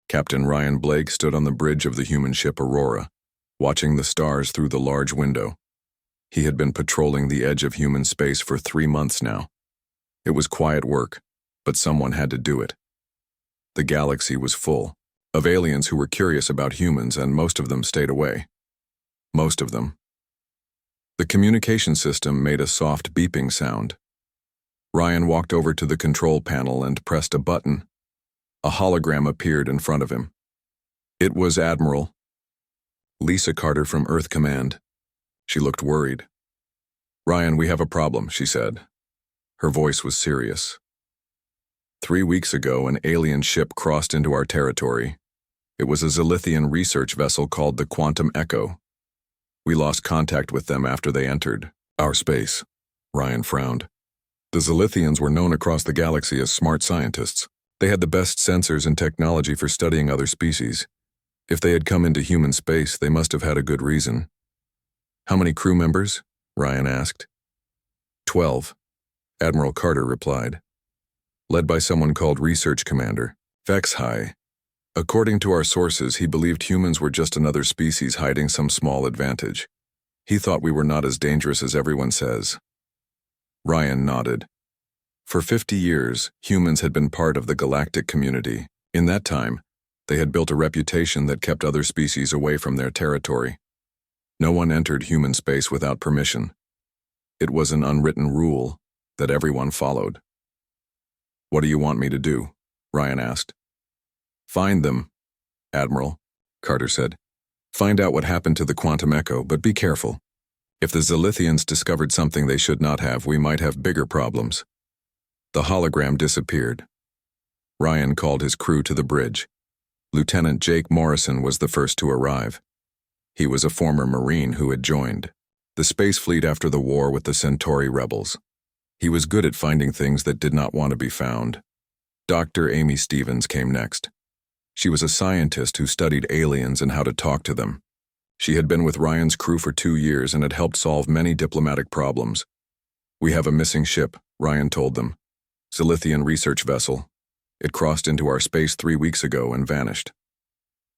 Captain Ryan Blake stood on the bridge of the human ship Aurora, watching the stars through the large window. He had been patrolling the edge of human space for 3 months now. It was quiet work, but someone had to do it. The galaxy was full of aliens who were curious about humans, and most of them stayed away. Most of them. The communication system made a soft beeping sound. Ryan walked over to the control panel and pressed a button. A hologram appeared in front of him. It was Admiral Lisa Carter from Earth Command. She looked worried. "Ryan, we have a problem," she said. Her voice was serious. 3 weeks ago, an alien ship crossed into our territory. It was a Zilithian research vessel called the Quantum Echo. We lost contact with them after they entered our space. Ryan frowned. The Zilithians were known across the galaxy as smart scientists. They had the best sensors and technology for studying other species. If they had come into human space, they must have had a good reason. "How many crew members?" Ryan asked. 12, Admiral Carter replied. "Led by someone called Research Commander HFY. According to our sources, he believed humans were just another species hiding some small advantage. He thought we were not as dangerous as everyone says." Ryan nodded. For 50 years, humans had been part of the galactic community. In that time, they had built a reputation that kept other species away from their territory. No one entered human space without permission. It was an unwritten rule that everyone followed. "What do you want me to do?" Ryan asked. "Find them, Admiral," Carter said. "Find out what happened to the Quantum Echo, but be careful. If the Zilithians discovered something they should not have, we might have bigger problems." The hologram disappeared. Ryan called his crew to the bridge. Lieutenant Jake Morrison was the first to arrive. He was a former Marine who had joined the space fleet after the war with the Centauri rebels. He was good at finding things that did not want to be found. Dr. Amy Stevens came next. She was a scientist who studied aliens and how to talk to them. She had been with Ryan's crew for 2 years and had helped solve many diplomatic problems. "We have a missing ship," Ryan told them. "Zilithian research vessel. It crossed into our space 3 weeks ago and vanished."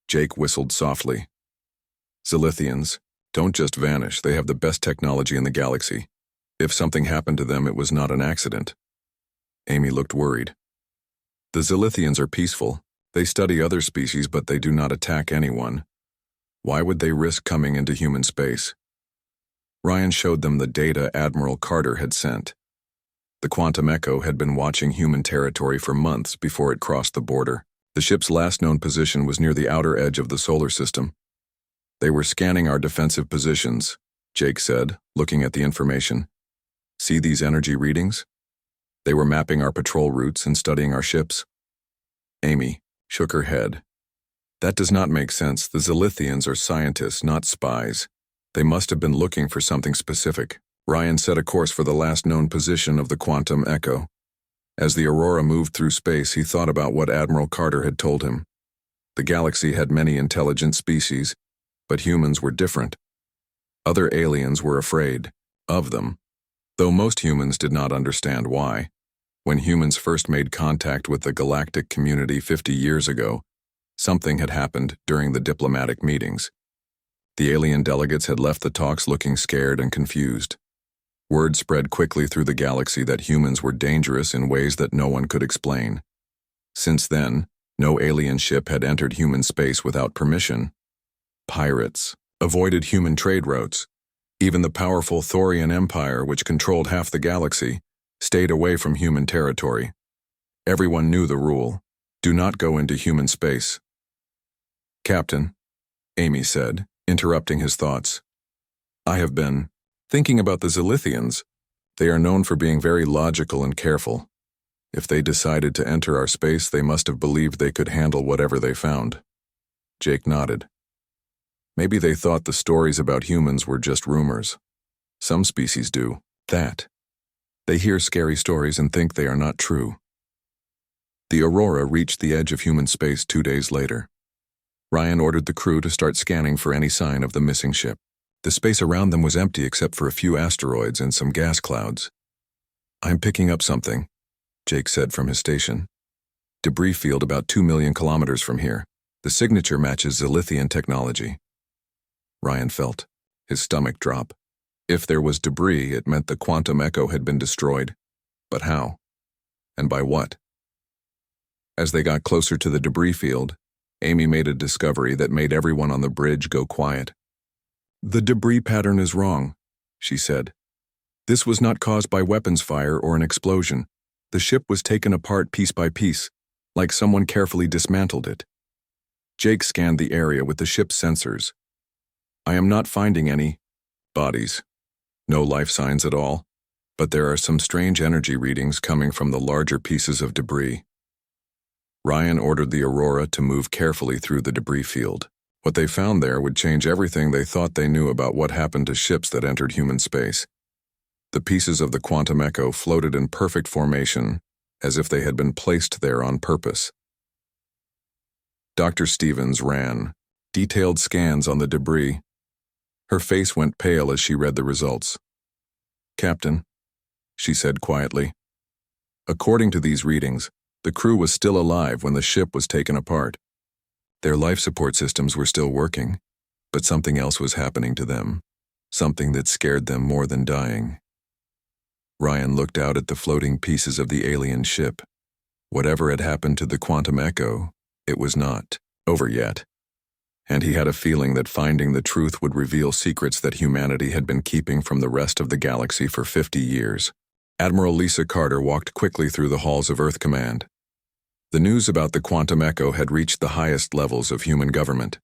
Jake whistled softly. "Zilithians don't just vanish, they have the best technology in the galaxy. If something happened to them, it was not an accident." Amy looked worried. "The Zilithians are peaceful. They study other species, but they do not attack anyone. Why would they risk coming into human space?" Ryan showed them the data Admiral Carter had sent. The Quantum Echo had been watching human territory for months before it crossed the border. The ship's last known position was near the outer edge of the solar system. "They were scanning our defensive positions," Jake said, looking at the information. "See these energy readings? They were mapping our patrol routes and studying our ships." Amy shook her head. "That does not make sense. The Zilithians are scientists, not spies. They must have been looking for something specific." Ryan set a course for the last known position of the Quantum Echo. As the Aurora moved through space, he thought about what Admiral Carter had told him. The galaxy had many intelligent species, but humans were different. Other aliens were afraid of them, though most humans did not understand why. When humans first made contact with the galactic community 50 years ago, something had happened during the diplomatic meetings. The alien delegates had left the talks looking scared and confused. Word spread quickly through the galaxy that humans were dangerous in ways that no one could explain. Since then, no alien ship had entered human space without permission. Pirates avoided human trade routes. Even the powerful Thorian Empire, which controlled half the galaxy, stayed away from human territory. Everyone knew the rule: do not go into human space. "Captain," Amy said, interrupting his thoughts, "I have been thinking about the Zilithians. They are known for being very logical and careful. If they decided to enter our space, they must have believed they could handle whatever they found." Jake nodded. "Maybe they thought the stories about humans were just rumors. Some species do that. They hear scary stories and think they are not true." The Aurora reached the edge of human space 2 days later. Ryan ordered the crew to start scanning for any sign of the missing ship. The space around them was empty except for a few asteroids and some gas clouds. "I'm picking up something," Jake said from his station. "Debris field about 2 million kilometers from here. The signature matches Zilithian technology. Ryan felt his stomach drop. If there was debris, it meant the quantum echo had been destroyed. But how? And by what? As they got closer to the debris field, Amy made a discovery that made everyone on the bridge go quiet. "The debris pattern is wrong," she said. "This was not caused by weapons fire or an explosion. The ship was taken apart piece by piece, like someone carefully dismantled it." Jake scanned the area with the ship's sensors. "I am not finding any bodies. No life signs at all, but there are some strange energy readings coming from the larger pieces of debris." Ryan ordered the Aurora to move carefully through the debris field. What they found there would change everything they thought they knew about what happened to ships that entered human space. The pieces of the quantum echo floated in perfect formation, as if they had been placed there on purpose. Dr. Stevens ran detailed scans on the debris. Her face went pale as she read the results. "Captain," she said quietly, "according to these readings, the crew was still alive when the ship was taken apart. Their life support systems were still working, but something else was happening to them, something that scared them more than dying." Ryan looked out at the floating pieces of the alien ship. Whatever had happened to the quantum echo, it was not over yet. And he had a feeling that finding the truth would reveal secrets that humanity had been keeping from the rest of the galaxy for 50 years. Admiral Lisa Carter walked quickly through the halls of Earth Command. The news about the quantum echo had reached the highest levels of human government.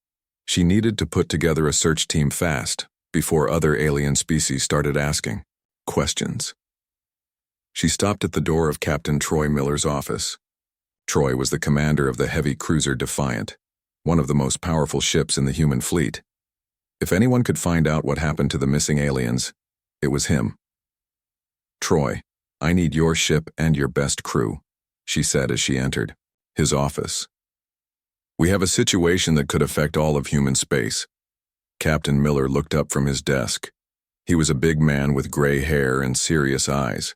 She needed to put together a search team fast, before other alien species started asking questions. She stopped at the door of Captain Troy Miller's office. Troy was the commander of the heavy cruiser Defiant, one of the most powerful ships in the human fleet. If anyone could find out what happened to the missing aliens, it was him. "Troy, I need your ship and your best crew," she said as she entered his office. "We have a situation that could affect all of human space." Captain Miller looked up from his desk. He was a big man with gray hair and serious eyes.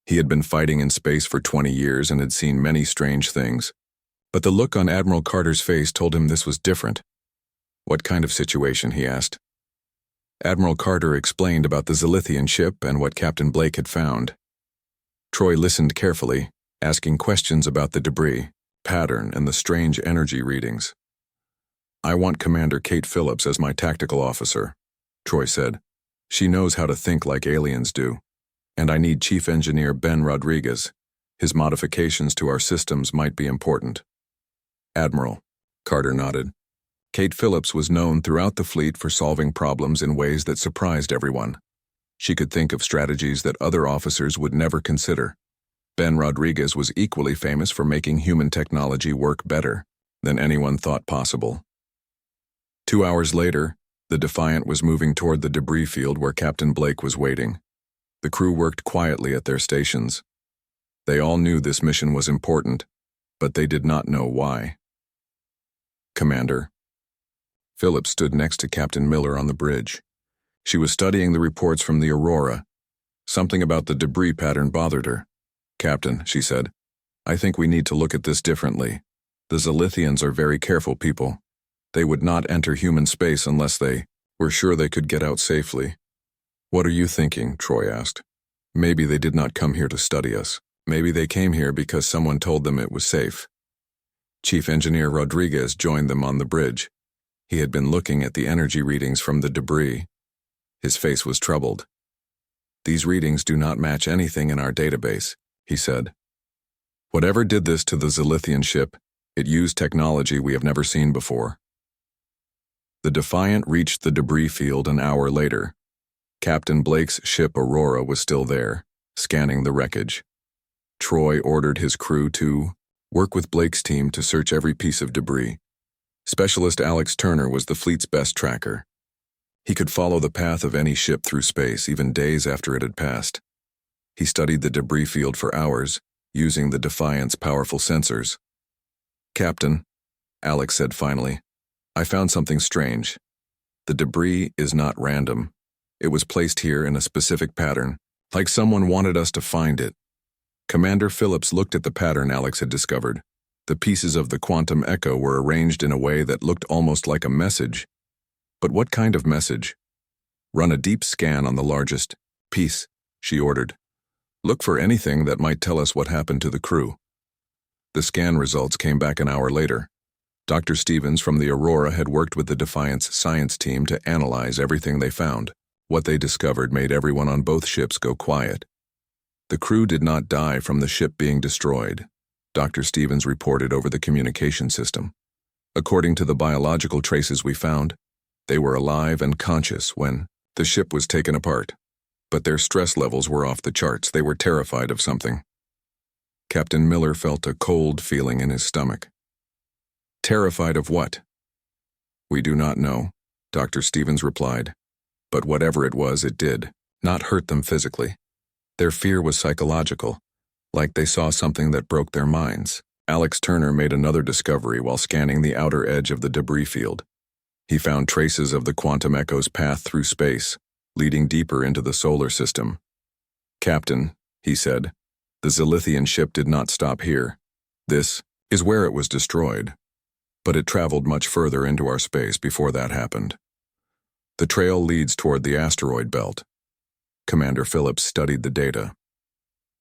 He had been fighting in space for 20 years and had seen many strange things. But the look on Admiral Carter's face told him this was different. "What kind of situation?" he asked. Admiral Carter explained about the Zilithian ship and what Captain Blake had found. Troy listened carefully, asking questions about the debris, pattern, and the strange energy readings. "I want Commander Kate Phillips as my tactical officer," Troy said. "She knows how to think like aliens do. And I need Chief Engineer Ben Rodriguez. His modifications to our systems might be important." "Admiral," Carter nodded. Kate Phillips was known throughout the fleet for solving problems in ways that surprised everyone. She could think of strategies that other officers would never consider. Ben Rodriguez was equally famous for making human technology work better than anyone thought possible. 2 hours later, the Defiant was moving toward the debris field where Captain Blake was waiting. The crew worked quietly at their stations. They all knew this mission was important, but they did not know why. "Commander." Phillips stood next to Captain Miller on the bridge. She was studying the reports from the Aurora. Something about the debris pattern bothered her. "Captain," she said, "I think we need to look at this differently. The Zilithians are very careful people. They would not enter human space unless they were sure they could get out safely." "What are you thinking?" Troy asked. "Maybe they did not come here to study us. Maybe they came here because someone told them it was safe." Chief Engineer Rodriguez joined them on the bridge. He had been looking at the energy readings from the debris. His face was troubled. "These readings do not match anything in our database," he said. "Whatever did this to the Zilithian ship, it used technology we have never seen before." The Defiant reached the debris field an hour later. Captain Blake's ship Aurora was still there, scanning the wreckage. Troy ordered his crew to work with Blake's team to search every piece of debris. Specialist Alex Turner was the fleet's best tracker. He could follow the path of any ship through space, even days after it had passed. He studied the debris field for hours, using the Defiant's powerful sensors. "Captain," Alex said finally, "I found something strange. The debris is not random. It was placed here in a specific pattern, like someone wanted us to find it." Commander Phillips looked at the pattern Alex had discovered. The pieces of the quantum echo were arranged in a way that looked almost like a message. But what kind of message? Run a deep scan on the largest piece, she ordered. Look for anything that might tell us what happened to the crew. The scan results came back an hour later. Dr. Stevens from the Aurora had worked with the Defiance science team to analyze everything they found. What they discovered made everyone on both ships go quiet. The crew did not die from the ship being destroyed, Dr. Stevens reported over the communication system. According to the biological traces we found, they were alive and conscious when the ship was taken apart. But their stress levels were off the charts. They were terrified of something. Captain Miller felt a cold feeling in his stomach. Terrified of what? We do not know, Dr. Stevens replied. But whatever it was, it did not hurt them physically. Their fear was psychological, like they saw something that broke their minds. Alex Turner made another discovery while scanning the outer edge of the debris field. He found traces of the quantum echo's path through space, leading deeper into the solar system. Captain, he said, the Zilithian ship did not stop here. This is where it was destroyed. But it traveled much further into our space before that happened. The trail leads toward the asteroid belt. Commander Phillips studied the data.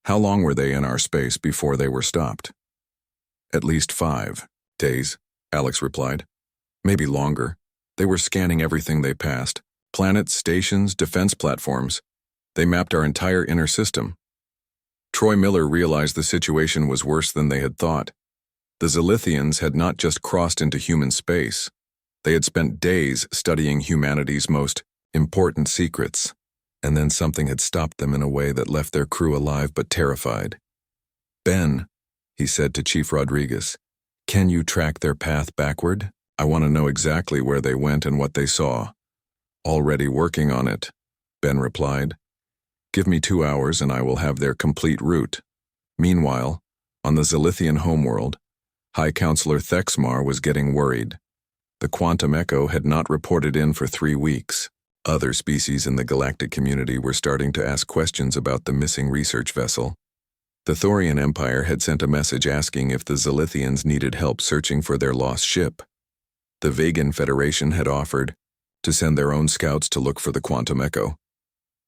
How long were they in our space before they were stopped? At least 5 days, Alex replied. Maybe longer. They were scanning everything they passed. Planets, stations, defense platforms. They mapped our entire inner system. Troy Miller realized the situation was worse than they had thought. The Zilithians had not just crossed into human space. They had spent days studying humanity's most important secrets, and then something had stopped them in a way that left their crew alive but terrified. Ben, he said to Chief Rodriguez, can you track their path backward? I want to know exactly where they went and what they saw. Already working on it, Ben replied. Give me 2 hours and I will have their complete route. Meanwhile, on the Zilithian homeworld, High Counselor Thexmar was getting worried. The quantum echo had not reported in for 3 weeks. Other species in the galactic community were starting to ask questions about the missing research vessel. The Thorian Empire had sent a message asking if the Zilithians needed help searching for their lost ship. The Vegan Federation had offered to send their own scouts to look for the quantum echo.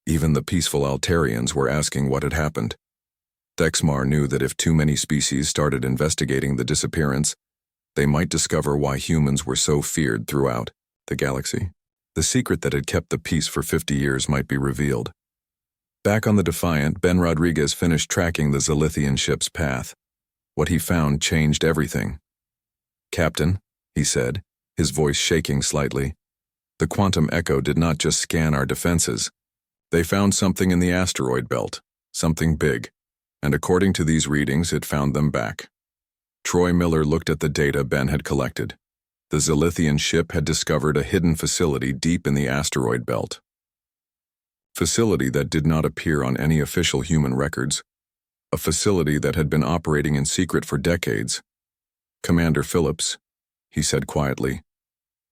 Even the peaceful Altarians were asking what had happened. Thexmar knew that if too many species started investigating the disappearance, they might discover why humans were so feared throughout the galaxy. The secret that had kept the peace for 50 years might be revealed. Back on the Defiant, Ben Rodriguez finished tracking the Zilithian ship's path. What he found changed everything. Captain, he said, his voice shaking slightly, the quantum echo did not just scan our defenses. They found something in the asteroid belt, something big, and according to these readings, it found them back. Troy Miller looked at the data Ben had collected. The Zilithian ship had discovered a hidden facility deep in the asteroid belt. Facility that did not appear on any official human records. A facility that had been operating in secret for decades. Commander Phillips, he said quietly,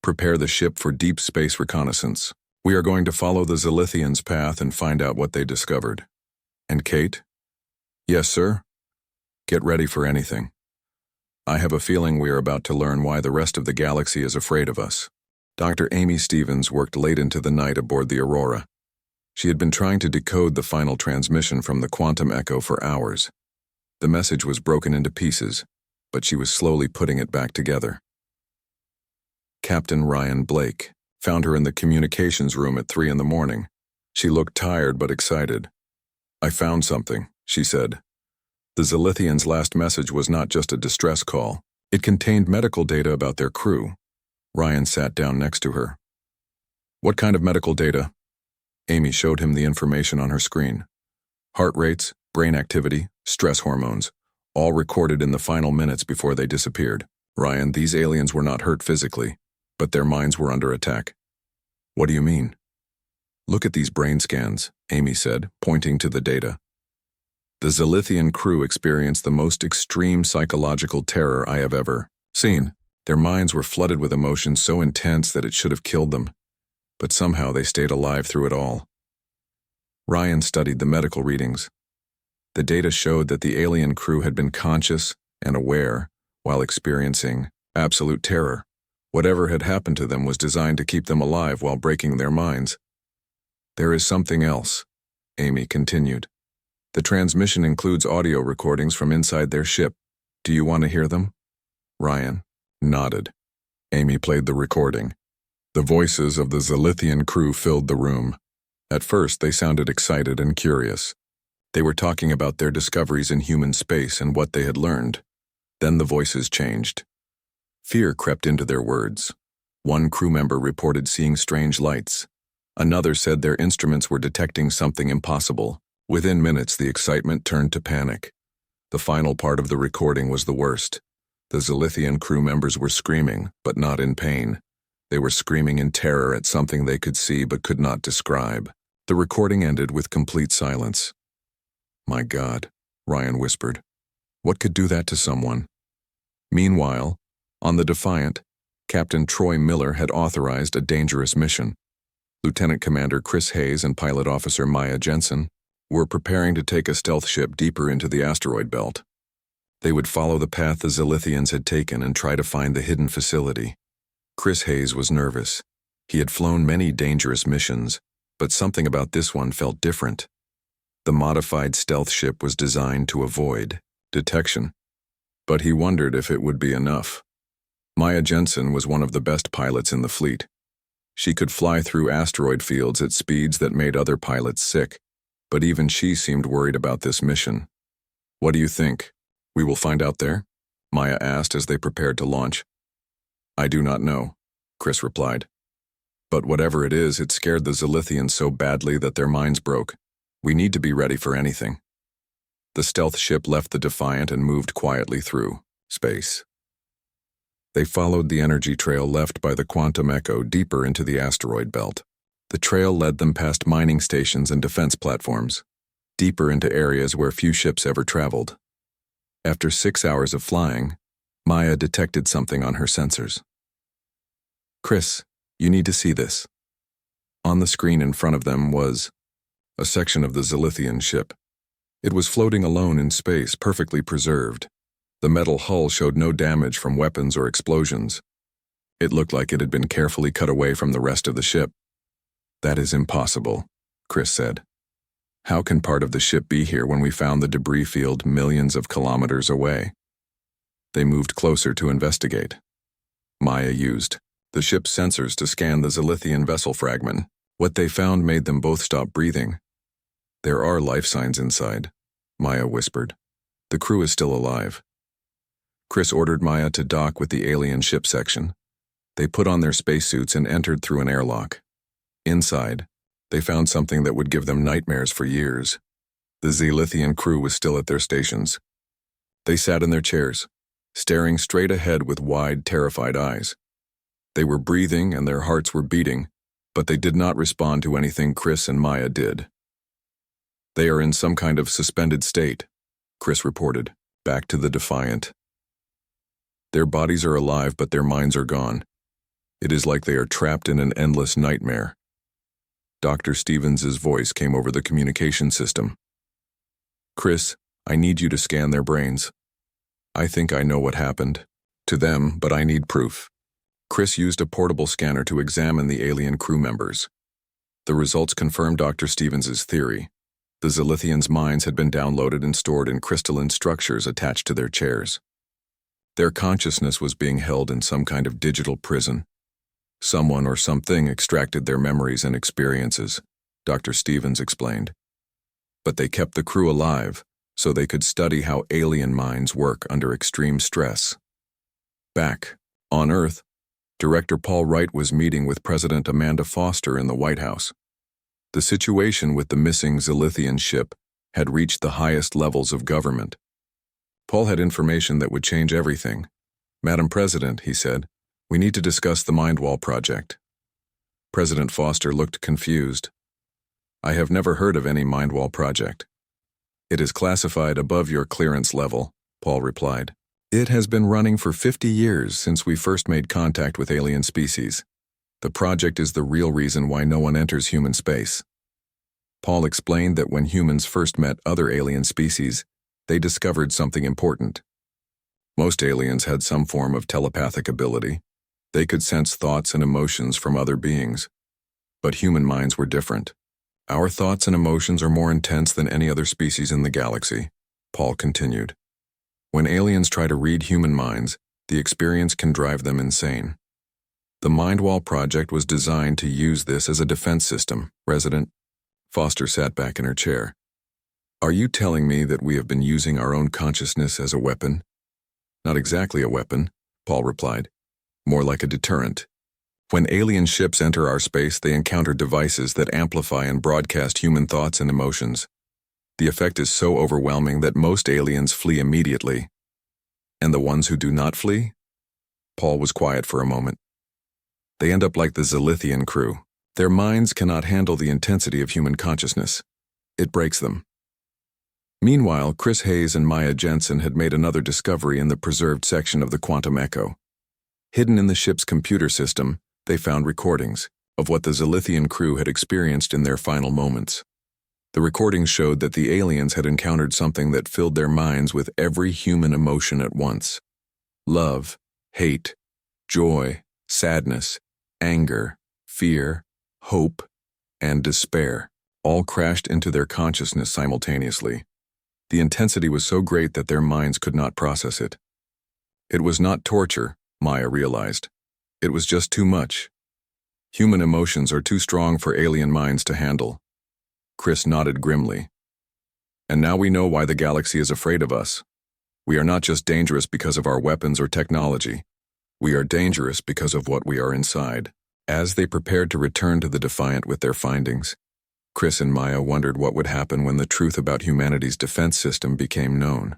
prepare the ship for deep space reconnaissance. We are going to follow the Zilithians' path and find out what they discovered. And Kate? Yes, sir. Get ready for anything. I have a feeling we are about to learn why the rest of the galaxy is afraid of us. Dr. Amy Stevens worked late into the night aboard the Aurora. She had been trying to decode the final transmission from the quantum echo for hours. The message was broken into pieces, but she was slowly putting it back together. Captain Ryan Blake found her in the communications room at 3 a.m. She looked tired but excited. I found something, she said. The Zilithians' last message was not just a distress call. It contained medical data about their crew. Ryan sat down next to her. What kind of medical data? Amy showed him the information on her screen. Heart rates, brain activity, stress hormones, all recorded in the final minutes before they disappeared. Ryan, these aliens were not hurt physically, but their minds were under attack. What do you mean? Look at these brain scans, Amy said, pointing to the data. The Zilithian crew experienced the most extreme psychological terror I have ever seen. Their minds were flooded with emotions so intense that it should have killed them, but somehow they stayed alive through it all. Ryan studied the medical readings. The data showed that the alien crew had been conscious and aware while experiencing absolute terror. Whatever had happened to them was designed to keep them alive while breaking their minds. "There is something else," Amy continued. "The transmission includes audio recordings from inside their ship. Do you want to hear them?" Ryan nodded. Amy played the recording. The voices of the Zilithian crew filled the room. At first, they sounded excited and curious. They were talking about their discoveries in human space and what they had learned. Then the voices changed. Fear crept into their words. One crew member reported seeing strange lights. Another said their instruments were detecting something impossible. Within minutes, the excitement turned to panic. The final part of the recording was the worst. The Zilithian crew members were screaming, but not in pain. They were screaming in terror at something they could see but could not describe. The recording ended with complete silence. "My God," Ryan whispered. "What could do that to someone?" Meanwhile, on the Defiant, Captain Troy Miller had authorized a dangerous mission. Lieutenant Commander Chris Hayes and Pilot Officer Maya Jensen were preparing to take a stealth ship deeper into the asteroid belt. They would follow the path the Zilithians had taken and try to find the hidden facility. Chris Hayes was nervous. He had flown many dangerous missions, but something about this one felt different. The modified stealth ship was designed to avoid detection, but he wondered if it would be enough. Maya Jensen was one of the best pilots in the fleet. She could fly through asteroid fields at speeds that made other pilots sick, but even she seemed worried about this mission. "What do you think? We will find out there?" Maya asked as they prepared to launch. "I do not know," Chris replied. "But whatever it is, it scared the Zilithians so badly that their minds broke. We need to be ready for anything." The stealth ship left the Defiant and moved quietly through space. They followed the energy trail left by the Quantum Echo deeper into the asteroid belt. The trail led them past mining stations and defense platforms, deeper into areas where few ships ever traveled. After 6 hours of flying, Maya detected something on her sensors. "Chris, you need to see this." On the screen in front of them was a section of the Zilithian ship. It was floating alone in space, perfectly preserved. The metal hull showed no damage from weapons or explosions. It looked like it had been carefully cut away from the rest of the ship. "That is impossible," Chris said. "How can part of the ship be here when we found the debris field millions of kilometers away?" They moved closer to investigate. Maya used the ship's sensors to scan the Zilithian vessel fragment. What they found made them both stop breathing. "There are life signs inside," Maya whispered. "The crew is still alive." Chris ordered Maya to dock with the alien ship section. They put on their spacesuits and entered through an airlock. Inside, they found something that would give them nightmares for years. The Zilithian crew was still at their stations. They sat in their chairs, staring straight ahead with wide, terrified eyes. They were breathing and their hearts were beating, but they did not respond to anything Chris and Maya did. "They are in some kind of suspended state," Chris reported, back to the Defiant. "Their bodies are alive, but their minds are gone. It is like they are trapped in an endless nightmare." Dr. Stevens's voice came over the communication system. "Chris, I need you to scan their brains. I think I know what happened to them, but I need proof." Chris used a portable scanner to examine the alien crew members. The results confirmed Dr. Stevens's theory. The Zilithians' minds had been downloaded and stored in crystalline structures attached to their chairs. Their consciousness was being held in some kind of digital prison. Someone or something extracted their memories and experiences, Dr. Stevens explained. But they kept the crew alive so they could study how alien minds work under extreme stress. Back on Earth, Director Paul Wright was meeting with President Amanda Foster in the White House. The situation with the missing Zilithian ship had reached the highest levels of government. Paul had information that would change everything. "Madam President," he said, "we need to discuss the Mindwall project." President Foster looked confused. "I have never heard of any Mindwall project." "It is classified above your clearance level," Paul replied. "It has been running for 50 years since we first made contact with alien species. The project is the real reason why no one enters human space." Paul explained that when humans first met other alien species, they discovered something important. Most aliens had some form of telepathic ability. They could sense thoughts and emotions from other beings. But human minds were different. Our thoughts and emotions are more intense than any other species in the galaxy, Paul continued. When aliens try to read human minds, the experience can drive them insane. The Mindwall project was designed to use this as a defense system. Resident Foster sat back in her chair. Are you telling me that we have been using our own consciousness as a weapon? Not exactly a weapon, Paul replied. More like a deterrent. When alien ships enter our space, they encounter devices that amplify and broadcast human thoughts and emotions. The effect is so overwhelming that most aliens flee immediately. And the ones who do not flee? Paul was quiet for a moment. They end up like the Zilithian crew. Their minds cannot handle the intensity of human consciousness. It breaks them. Meanwhile, Chris Hayes and Maya Jensen had made another discovery in the preserved section of the quantum echo. Hidden in the ship's computer system, they found recordings of what the Zilithian crew had experienced in their final moments. The recordings showed that the aliens had encountered something that filled their minds with every human emotion at once. Love, hate, joy, sadness, anger, fear, hope, and despair, all crashed into their consciousness simultaneously. The intensity was so great that their minds could not process it. It was not torture, Maya realized. It was just too much. Human emotions are too strong for alien minds to handle. Chris nodded grimly. And now we know why the galaxy is afraid of us. We are not just dangerous because of our weapons or technology. We are dangerous because of what we are inside. As they prepared to return to the Defiant with their findings, Chris and Maya wondered what would happen when the truth about humanity's defense system became known.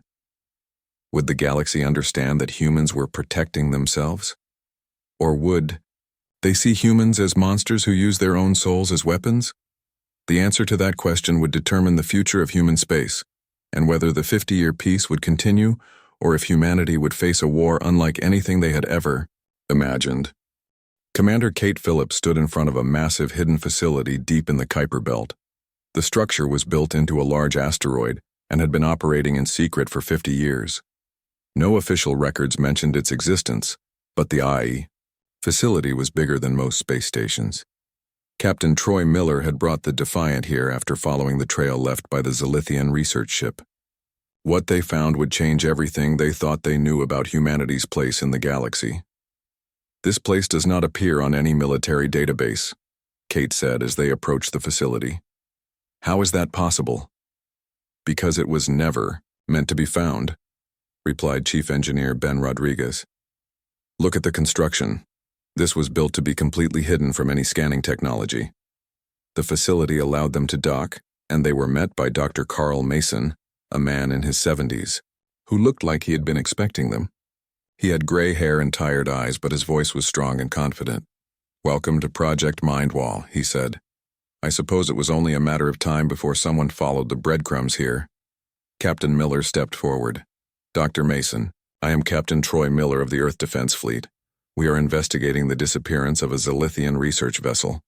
Would the galaxy understand that humans were protecting themselves? Or would they see humans as monsters who use their own souls as weapons? The answer to that question would determine the future of human space, and whether the 50-year peace would continue or if humanity would face a war unlike anything they had ever imagined. Commander Kate Phillips stood in front of a massive hidden facility deep in the Kuiper Belt. The structure was built into a large asteroid and had been operating in secret for 50 years. No official records mentioned its existence, but the IE facility was bigger than most space stations. Captain Troy Miller had brought the Defiant here after following the trail left by the Zilithian research ship. What they found would change everything they thought they knew about humanity's place in the galaxy. This place does not appear on any military database, Kate said as they approached the facility. How is that possible? Because it was never meant to be found, replied Chief Engineer Ben Rodriguez. Look at the construction. This was built to be completely hidden from any scanning technology. The facility allowed them to dock, and they were met by Dr. Carl Mason, a man in his 70s, who looked like he had been expecting them. He had gray hair and tired eyes, but his voice was strong and confident. Welcome to Project Mindwall, he said. I suppose it was only a matter of time before someone followed the breadcrumbs here. Captain Miller stepped forward. Dr. Mason, I am Captain Troy Miller of the Earth Defense Fleet. We are investigating the disappearance of a Zilithian research vessel.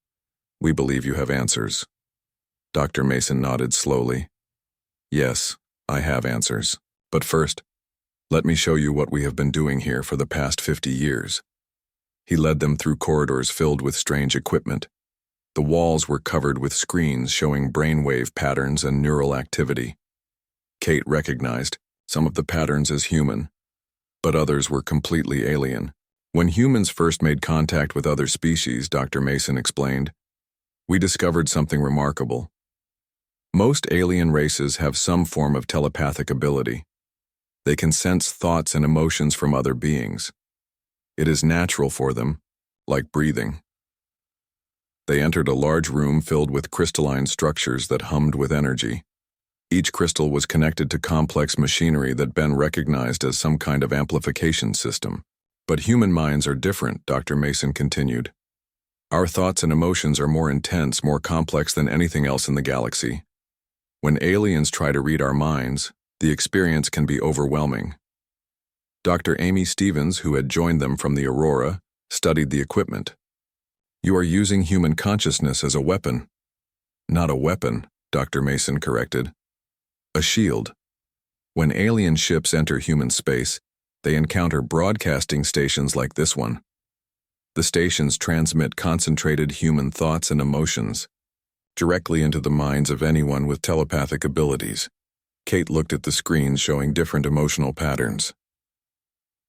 We believe you have answers. Dr. Mason nodded slowly. Yes, I have answers. But first, let me show you what we have been doing here for the past 50 years. He led them through corridors filled with strange equipment. The walls were covered with screens showing brainwave patterns and neural activity. Kate recognized some of the patterns as human, but others were completely alien. When humans first made contact with other species, Dr. Mason explained, we discovered something remarkable. Most alien races have some form of telepathic ability. They can sense thoughts and emotions from other beings. It is natural for them, like breathing. They entered a large room filled with crystalline structures that hummed with energy. Each crystal was connected to complex machinery that Ben recognized as some kind of amplification system. But human minds are different, Dr. Mason continued. Our thoughts and emotions are more intense, more complex than anything else in the galaxy. When aliens try to read our minds, the experience can be overwhelming. Dr. Amy Stevens, who had joined them from the Aurora, studied the equipment. You are using human consciousness as a weapon. Not a weapon, Dr. Mason corrected. A shield. When alien ships enter human space, They encounter broadcasting stations like this one. The stations transmit concentrated human thoughts and emotions directly into the minds of anyone with telepathic abilities. Kate looked at the screens showing different emotional patterns.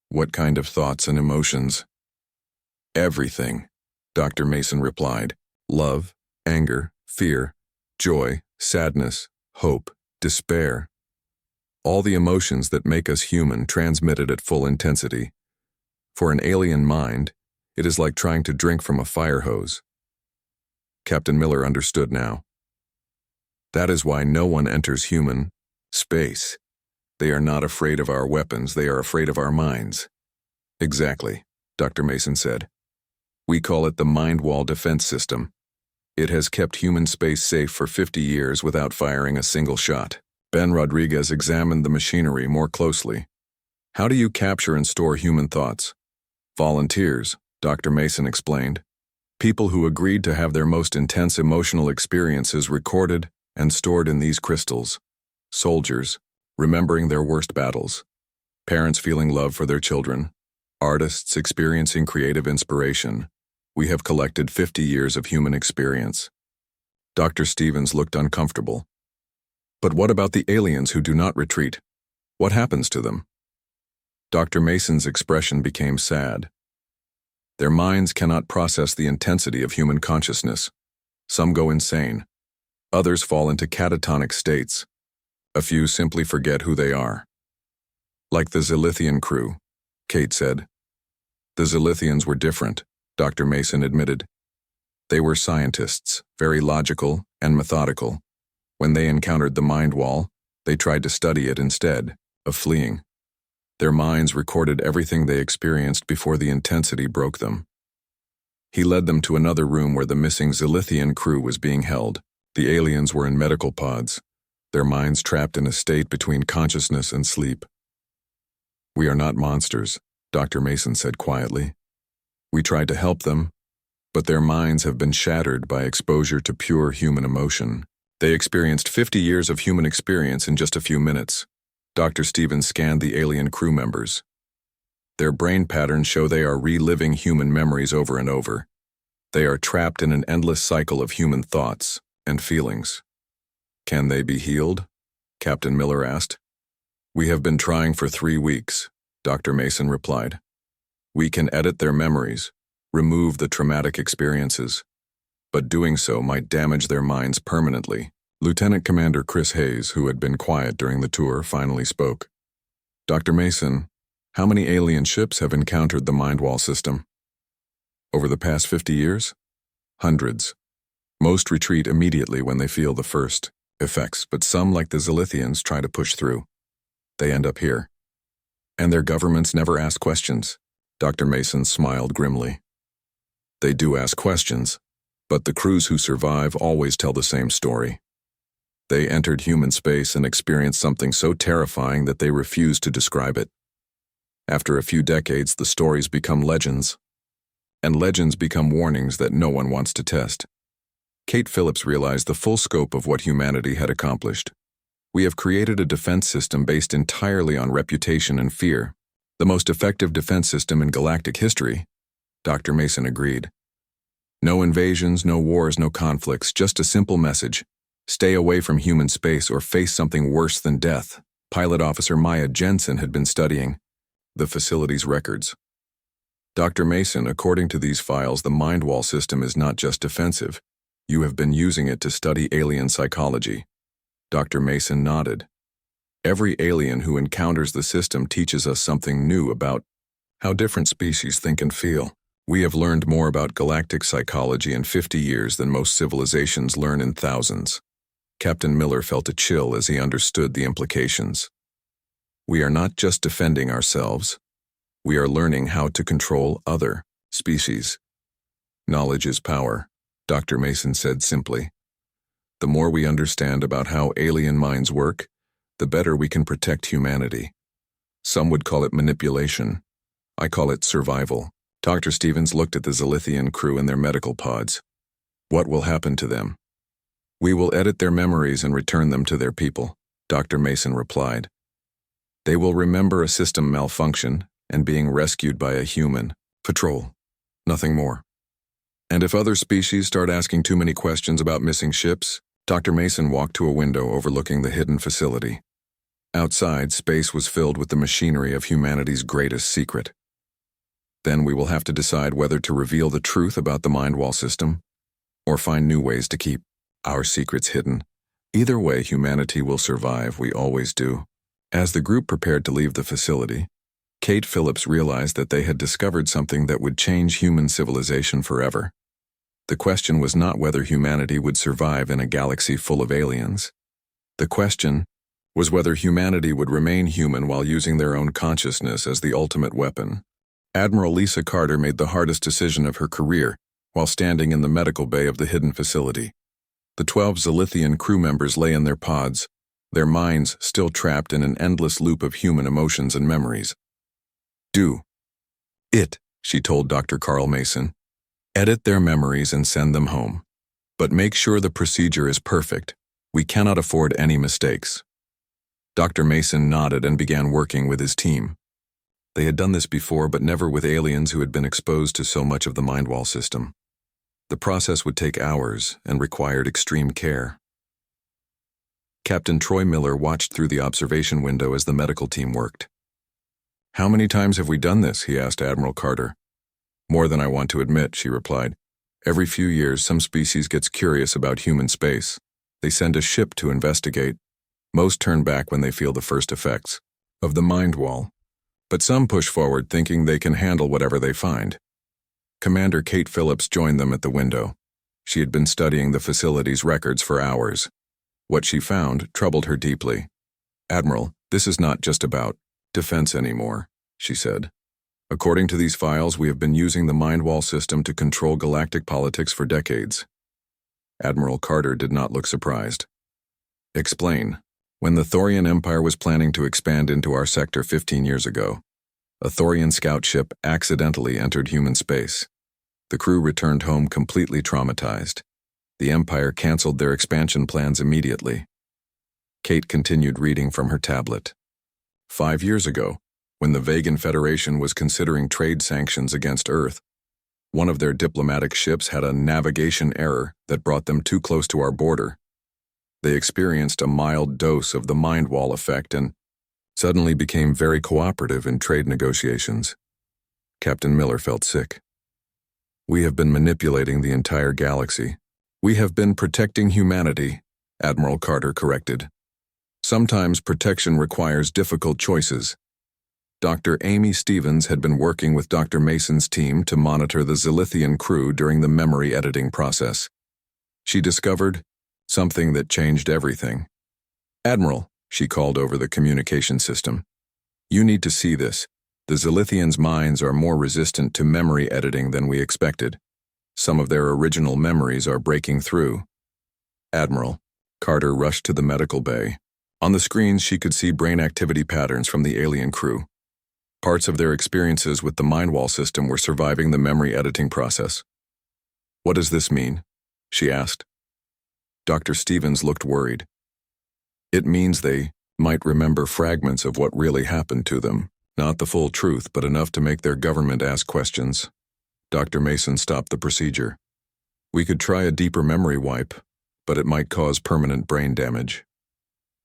What kind of thoughts and emotions? Everything, Dr. Mason replied. Love, anger, fear, joy, sadness, hope, despair. All the emotions that make us human transmitted at full intensity. For an alien mind, it is like trying to drink from a fire hose. Captain Miller understood now. That is why no one enters human space. They are not afraid of our weapons, they are afraid of our minds. Exactly, Dr. Mason said. We call it the Mind Wall Defense System. It has kept human space safe for 50 years without firing a single shot. Ben Rodriguez examined the machinery more closely. How do you capture and store human thoughts? Volunteers, Dr. Mason explained. People who agreed to have their most intense emotional experiences recorded and stored in these crystals. Soldiers, remembering their worst battles. Parents feeling love for their children. Artists experiencing creative inspiration. We have collected 50 years of human experience. Dr. Stevens looked uncomfortable. But what about the aliens who do not retreat? What happens to them? Dr. Mason's expression became sad. Their minds cannot process the intensity of human consciousness. Some go insane. Others fall into catatonic states. A few simply forget who they are. Like the Zilithian crew, Kate said. The Zilithians were different, Dr. Mason admitted. They were scientists, very logical and methodical. When they encountered the mind wall, they tried to study it instead of fleeing. Their minds recorded everything they experienced before the intensity broke them. He led them to another room where the missing Zilithian crew was being held. The aliens were in medical pods, their minds trapped in a state between consciousness and sleep. We are not monsters, Dr. Mason said quietly. We tried to help them, but their minds have been shattered by exposure to pure human emotion. They experienced 50 years of human experience in just a few minutes. Dr. Stevens scanned the alien crew members. Their brain patterns show they are reliving human memories over and over. They are trapped in an endless cycle of human thoughts and feelings. Can they be healed? Captain Miller asked. We have been trying for 3 weeks, Dr. Mason replied. We can edit their memories, remove the traumatic experiences, but doing so might damage their minds permanently. Lieutenant Commander Chris Hayes, who had been quiet during the tour, finally spoke. Dr. Mason, how many alien ships have encountered the Mind Wall system? Over the past 50 years? Hundreds. Most retreat immediately when they feel the first effects, but some, like the Zilithians, try to push through. They end up here. And their governments never ask questions. Dr. Mason smiled grimly. They do ask questions, but the crews who survive always tell the same story. They entered human space and experienced something so terrifying that they refuse to describe it. After a few decades, the stories become legends, and legends become warnings that no one wants to test. Kate Phillips realized the full scope of what humanity had accomplished. We have created a defense system based entirely on reputation and fear. The most effective defense system in galactic history, Dr. Mason agreed. No invasions, no wars, no conflicts, just a simple message. Stay away from human space or face something worse than death. Pilot Officer Maya Jensen had been studying the facility's records. Dr. Mason, according to these files, the Mind Wall system is not just defensive. You have been using it to study alien psychology. Dr. Mason nodded. Every alien who encounters the system teaches us something new about how different species think and feel. We have learned more about galactic psychology in 50 years than most civilizations learn in thousands. Captain Miller felt a chill as he understood the implications. We are not just defending ourselves. We are learning how to control other species. Knowledge is power, Dr. Mason said simply. The more we understand about how alien minds work, the better we can protect humanity. Some would call it manipulation. I call it survival. Dr. Stevens looked at the Zilithian crew in their medical pods. What will happen to them? We will edit their memories and return them to their people, Dr. Mason replied. They will remember a system malfunction and being rescued by a human. Patrol. Nothing more. And if other species start asking too many questions about missing ships, Dr. Mason walked to a window overlooking the hidden facility. Outside, space was filled with the machinery of humanity's greatest secret. Then we will have to decide whether to reveal the truth about the mind wall system or find new ways to keep our secrets hidden. Either way, humanity will survive, we always do. As the group prepared to leave the facility, Kate Phillips realized that they had discovered something that would change human civilization forever. The question was not whether humanity would survive in a galaxy full of aliens. The question was whether humanity would remain human while using their own consciousness as the ultimate weapon. Admiral Lisa Carter made the hardest decision of her career while standing in the medical bay of the hidden facility. The 12 Zilithian crew members lay in their pods, their minds still trapped in an endless loop of human emotions and memories. Do it, she told Dr. Carl Mason. Edit their memories and send them home. But make sure the procedure is perfect. We cannot afford any mistakes. Dr. Mason nodded and began working with his team. They had done this before, but never with aliens who had been exposed to so much of the mind wall system. The process would take hours and required extreme care. Captain Troy Miller watched through the observation window as the medical team worked. How many times have we done this? He asked Admiral Carter. More than I want to admit, she replied. Every few years, some species gets curious about human space. They send a ship to investigate. Most turn back when they feel the first effects of the mind wall. But some push forward thinking they can handle whatever they find. Commander Kate Phillips joined them at the window. She had been studying the facility's records for hours. What she found troubled her deeply. Admiral, this is not just about defense anymore, she said. According to these files, we have been using the mind wall system to control galactic politics for decades. Admiral Carter did not look surprised. Explain. When the Thorian Empire was planning to expand into our sector 15 years ago, a Thorian scout ship accidentally entered human space. The crew returned home completely traumatized. The Empire canceled their expansion plans immediately. Kate continued reading from her tablet. 5 years ago, when the Vegan Federation was considering trade sanctions against Earth, one of their diplomatic ships had a navigation error that brought them too close to our border. They experienced a mild dose of the mind wall effect and suddenly became very cooperative in trade negotiations. Captain Miller felt sick. We have been manipulating the entire galaxy. We have been protecting humanity, Admiral Carter corrected. Sometimes protection requires difficult choices. Dr. Amy Stevens had been working with Dr. Mason's team to monitor the Zilithian crew during the memory editing process. She discovered something that changed everything. Admiral, she called over the communication system. You need to see this. The Zilithians' minds are more resistant to memory editing than we expected. Some of their original memories are breaking through. Admiral, Carter rushed to the medical bay. On the screens, she could see brain activity patterns from the alien crew. Parts of their experiences with the mind wall system were surviving the memory editing process. What does this mean? She asked. Dr. Stevens looked worried. It means they might remember fragments of what really happened to them. Not the full truth, but enough to make their government ask questions. Dr. Mason stopped the procedure. We could try a deeper memory wipe, but it might cause permanent brain damage.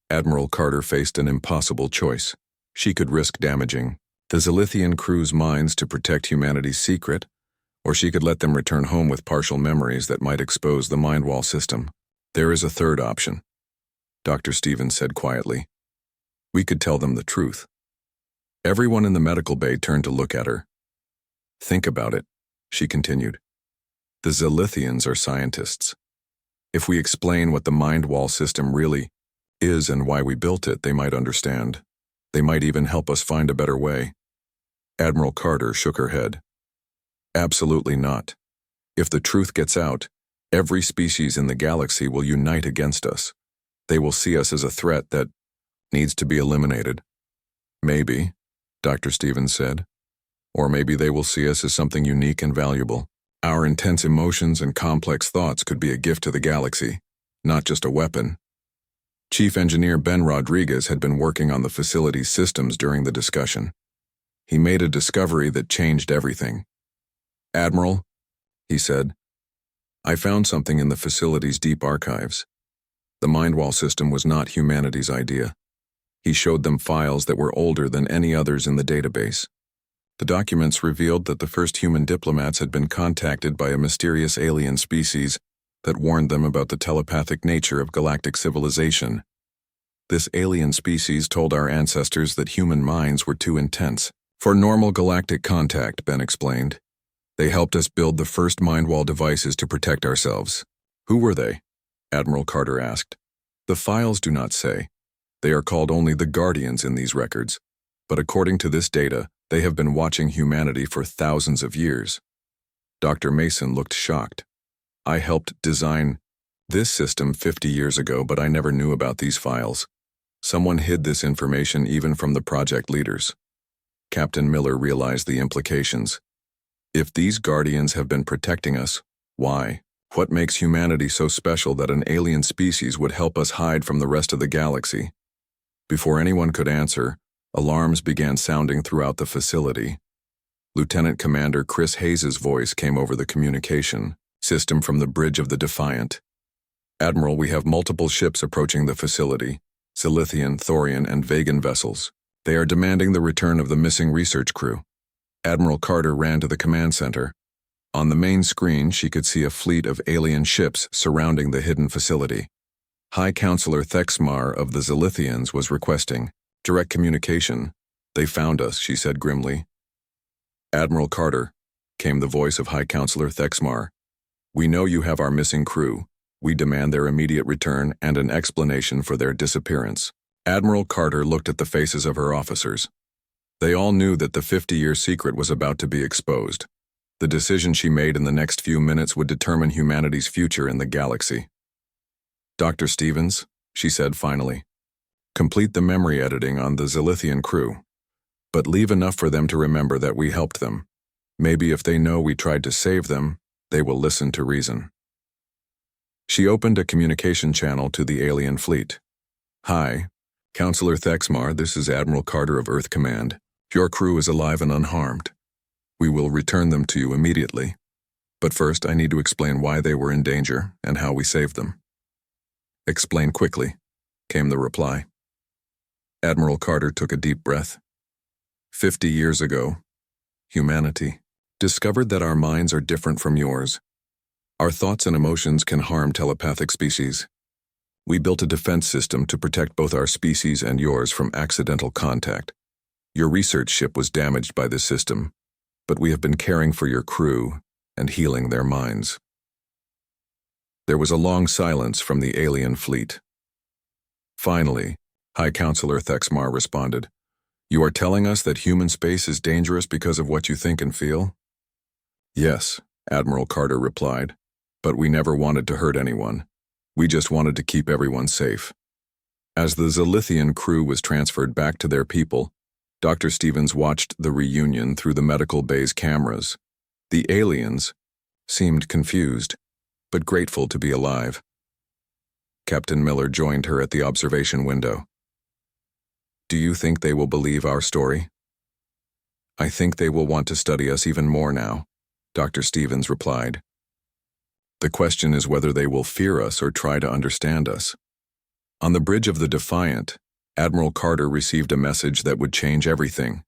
Admiral Carter faced an impossible choice. She could risk damaging the Zilithian crew's minds to protect humanity's secret, or she could let them return home with partial memories that might expose the mind wall system. There is a third option, Dr. Stevens said quietly. We could tell them the truth. Everyone in the medical bay turned to look at her. Think about it, she continued. The Zilithians are scientists. If we explain what the mind wall system really is and why we built it, they might understand. They might even help us find a better way. Admiral Carter shook her head. Absolutely not. If the truth gets out, every species in the galaxy will unite against us. They will see us as a threat that needs to be eliminated. Maybe, Dr. Stevens said. Or maybe they will see us as something unique and valuable. Our intense emotions and complex thoughts could be a gift to the galaxy, not just a weapon. Chief Engineer Ben Rodriguez had been working on the facility's systems during the discussion. He made a discovery that changed everything. "Admiral," he said, "I found something in the facility's deep archives. The Mindwall system was not humanity's idea." He showed them files that were older than any others in the database. The documents revealed that the first human diplomats had been contacted by a mysterious alien species that warned them about the telepathic nature of galactic civilization. This alien species told our ancestors that human minds were too intense for normal galactic contact, Ben explained. They helped us build the first Mindwall devices to protect ourselves. "Who were they?" Admiral Carter asked. "The files do not say. They are called only the Guardians in these records, but according to this data, they have been watching humanity for thousands of years." Dr. Mason looked shocked. "I helped design this system 50 years ago, but I never knew about these files. Someone hid this information even from the project leaders." Captain Miller realized the implications. If these Guardians have been protecting us, why? What makes humanity so special that an alien species would help us hide from the rest of the galaxy? Before anyone could answer, alarms began sounding throughout the facility. Lieutenant Commander Chris Hayes' voice came over the communication system from the bridge of the Defiant. "Admiral, we have multiple ships approaching the facility, Zilithian, Thorian, and Vegan vessels. They are demanding the return of the missing research crew." Admiral Carter ran to the command center. On the main screen, she could see a fleet of alien ships surrounding the hidden facility. High Counselor Thexmar of the Zilithians was requesting direct communication. "They found us," she said grimly. "Admiral Carter," came the voice of High Counselor Thexmar. "We know you have our missing crew. We demand their immediate return and an explanation for their disappearance." Admiral Carter looked at the faces of her officers. They all knew that the 50-year secret was about to be exposed. The decision she made in the next few minutes would determine humanity's future in the galaxy. "Dr. Stevens," she said finally, "complete the memory editing on the Zilithian crew, but leave enough for them to remember that we helped them. Maybe if they know we tried to save them, they will listen to reason." She opened a communication channel to the alien fleet. "Hi, Counselor Thexmar, this is Admiral Carter of Earth Command. Your crew is alive and unharmed. We will return them to you immediately. But first, I need to explain why they were in danger and how we saved them." "Explain quickly," came the reply. Admiral Carter took a deep breath. 50 years ago, humanity discovered that our minds are different from yours. Our thoughts and emotions can harm telepathic species. We built a defense system to protect both our species and yours from accidental contact. Your research ship was damaged by this system, but we have been caring for your crew and healing their minds." There was a long silence from the alien fleet. Finally, High Counselor Thexmar responded, "You are telling us that human space is dangerous because of what you think and feel?" "Yes," Admiral Carter replied, "but we never wanted to hurt anyone. We just wanted to keep everyone safe." As the Zilithian crew was transferred back to their people, Dr. Stevens watched the reunion through the medical bay's cameras. The aliens seemed confused, but grateful to be alive. Captain Miller joined her at the observation window. "Do you think they will believe our story?" "I think they will want to study us even more now," Dr. Stevens replied. "The question is whether they will fear us or try to understand us." On the bridge of the Defiant, Admiral Carter received a message that would change everything.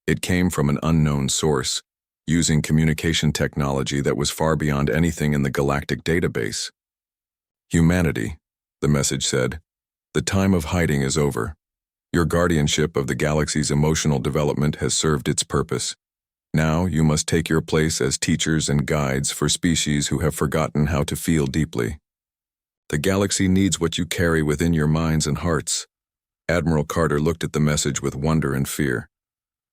It came from an unknown source, using communication technology that was far beyond anything in the galactic database. "Humanity," the message said, "the time of hiding is over. Your guardianship of the galaxy's emotional development has served its purpose. Now you must take your place as teachers and guides for species who have forgotten how to feel deeply. The galaxy needs what you carry within your minds and hearts." Admiral Carter looked at the message with wonder and fear.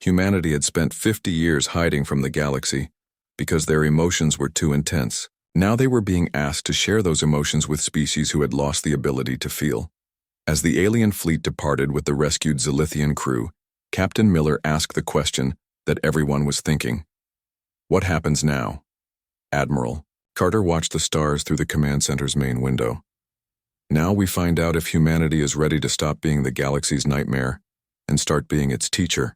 Humanity had spent 50 years hiding from the galaxy because their emotions were too intense. Now they were being asked to share those emotions with species who had lost the ability to feel. As the alien fleet departed with the rescued Zilithian crew, Captain Miller asked the question that everyone was thinking. "What happens now?" "Admiral." Carter watched the stars through the command center's main window. Now we find out if humanity is ready to stop being the galaxy's nightmare and start being its teacher.